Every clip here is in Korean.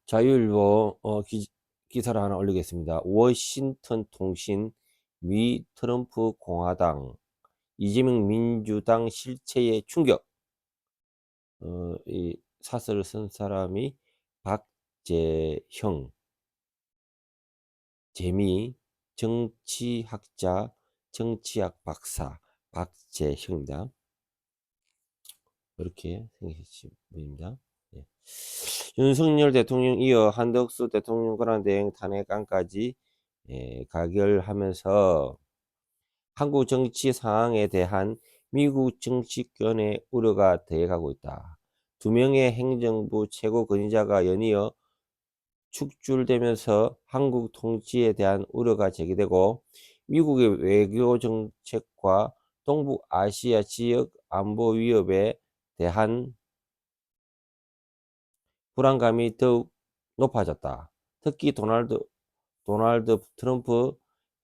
자유일보 기사를 하나 올리겠습니다. 워싱턴 통신 미 트럼프 공화당 이재명 민주당 실체에 충격. 이 사설을 쓴 사람이 박재형, 재미 정치학자, 정치학 박사 박재형입니다. 이렇게 생기신 분입니다. 예. 윤석열 대통령 이어 한덕수 대통령 권한대행 탄핵안까지 가결하면서 한국 정치 상황에 대한 미국 정치권의 우려가 더해가고 있다. 두 명의 행정부 최고 권위자가 연이어 축출되면서 한국 통치에 대한 우려가 제기되고 미국의 외교 정책과 동북아시아 지역 안보 위협에 대한 불안감이 더욱 높아졌다. 특히 도널드 트럼프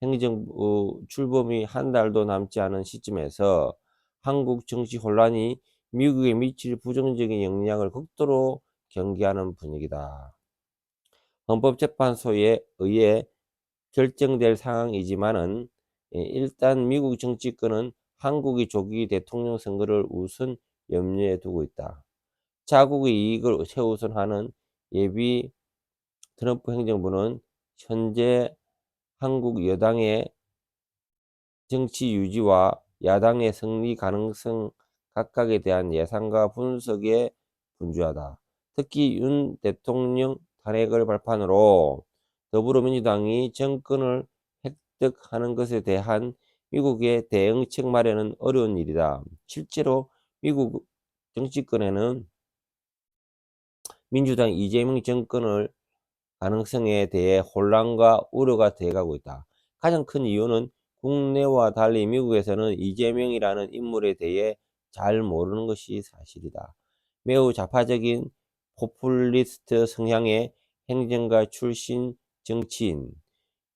행정부 출범이 한 달도 남지 않은 시점에서 한국 정치 혼란이 미국에 미칠 부정적인 영향을 극도로 경계하는 분위기다. 헌법재판소에 의해 결정될 상황이지만은 일단 미국 정치권은 한국의 조기 대통령 선거를 우선 염려에 두고 있다. 자국의 이익을 최우선하는 예비 트럼프 행정부는 현재 한국 여당의 정치 유지와 야당의 승리 가능성 각각에 대한 예상과 분석에 분주하다. 특히 윤 대통령 탄핵을 발판으로 더불어민주당이 정권을 획득하는 것에 대한 미국의 대응책 마련은 어려운 일이다. 실제로 미국 정치권에는 민주당 이재명 정권을 가능성에 대해 혼란과 우려가 돼가고 있다. 가장 큰 이유는 국내와 달리 미국에서는 이재명이라는 인물에 대해 잘 모르는 것이 사실이다. 매우 좌파적인 포퓰리스트 성향의 행정가 출신 정치인,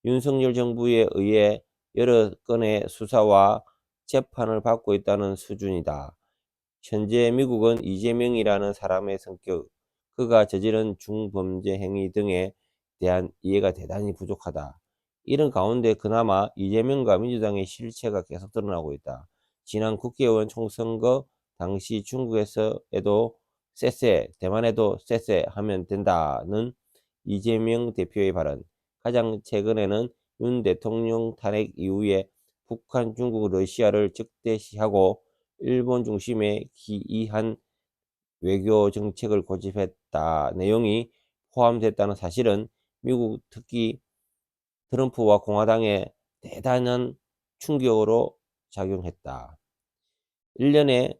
윤석열 정부에 의해 여러 건의 수사와 재판을 받고 있다는 수준이다. 현재 미국은 이재명이라는 사람의 성격, 그가 저지른 중범죄 행위 등에 대한 이해가 대단히 부족하다. 이런 가운데 그나마 이재명과 민주당의 실체가 계속 드러나고 있다. 지난 국회의원 총선거 당시 중국에서도 쎄쎄, 대만에도 쎄쎄 하면 된다는 이재명 대표의 발언. 가장 최근에는 윤 대통령 탄핵 이후에 북한, 중국, 러시아를 적대시하고 일본 중심의 기이한 외교 정책을 고집했다 내용이 포함됐다는 사실은 미국 특히 트럼프와 공화당에 대단한 충격으로 작용했다. 1년에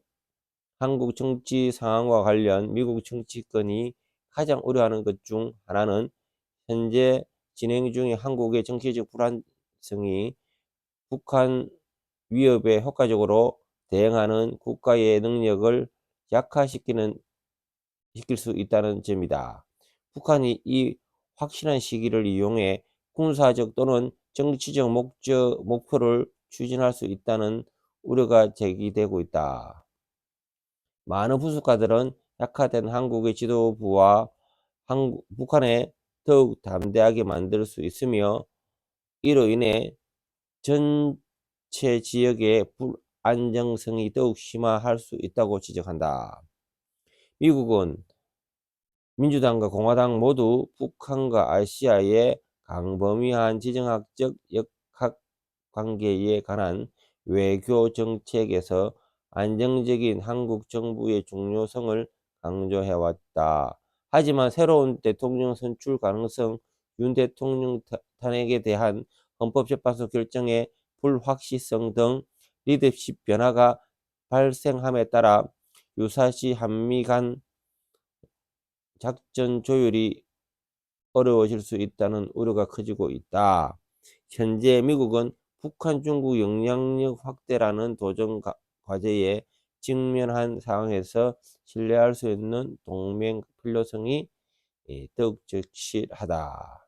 한국 정치 상황과 관련 미국 정치권이 가장 우려하는 것 중 하나는 현재 진행 중인 한국의 정치적 불안성이 북한 위협에 효과적으로 대응하는 국가의 능력을 약화시킬 수 있다는 점이다. 북한이 이 확실한 시기를 이용해 군사적 또는 정치적 목표를 추진할 수 있다는 우려가 제기되고 있다. 많은 분석가들은 약화된 한국의 지도부와 북한에 더욱 담대하게 만들 수 있으며 이로 인해 전체 지역의 불안정성이 더욱 심화할 수 있다고 지적한다. 미국은 민주당과 공화당 모두 북한과 아시아의 광범위한 지정학적 역학관계에 관한 외교 정책에서 안정적인 한국 정부의 중요성을 강조해왔다. 하지만 새로운 대통령 선출 가능성, 윤 대통령 탄핵에 대한 헌법재판소 결정의 불확실성 등 리더십 변화가 발생함에 따라 유사시 한미 간 작전 조율이 어려워질 수 있다는 우려가 커지고 있다. 현재 미국은 북한, 중국 영향력 확대라는 도전 과제에 직면한 상황에서 신뢰할 수 있는 동맹 필요성이 더욱 적실하다.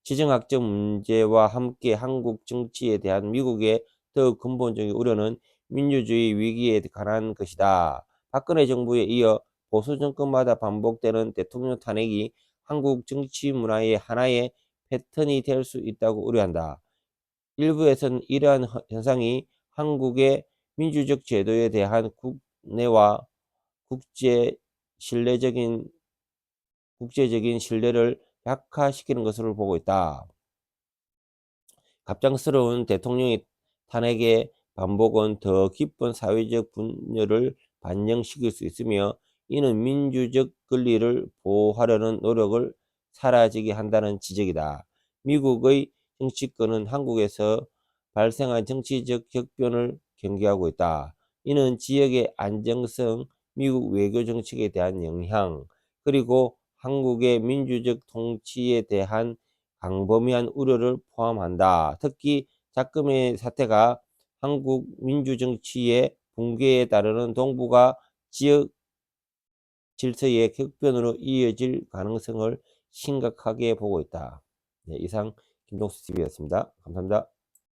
지정학적 문제와 함께 한국 정치에 대한 미국의 더욱 근본적인 우려는 민주주의 위기에 관한 것이다. 박근혜 정부에 이어 보수 정권마다 반복되는 대통령 탄핵이 한국 정치 문화의 하나의 패턴이 될 수 있다고 우려한다. 일부에서는 이러한 현상이 한국의 민주적 제도에 대한 국내와 국제적인 신뢰를 약화시키는 것으로 보고 있다. 갑작스러운 대통령의 탄핵의 반복은 더 깊은 사회적 분열을 반영시킬 수 있으며, 이는 민주적 권리를 보호하려는 노력을 사라지게 한다는 지적이다. 미국의 정치권은 한국에서 발생한 정치적 격변을 경계하고 있다. 이는 지역의 안정성, 미국 외교 정책에 대한 영향, 그리고 한국의 민주적 통치에 대한 광범위한 우려를 포함한다. 특히 작금의 사태가 한국 민주정치의 붕괴에 따르는 동북아 지역 질서의 격변으로 이어질 가능성을 심각하게 보고 있다. 네, 이상 김동수 TV였습니다. 감사합니다.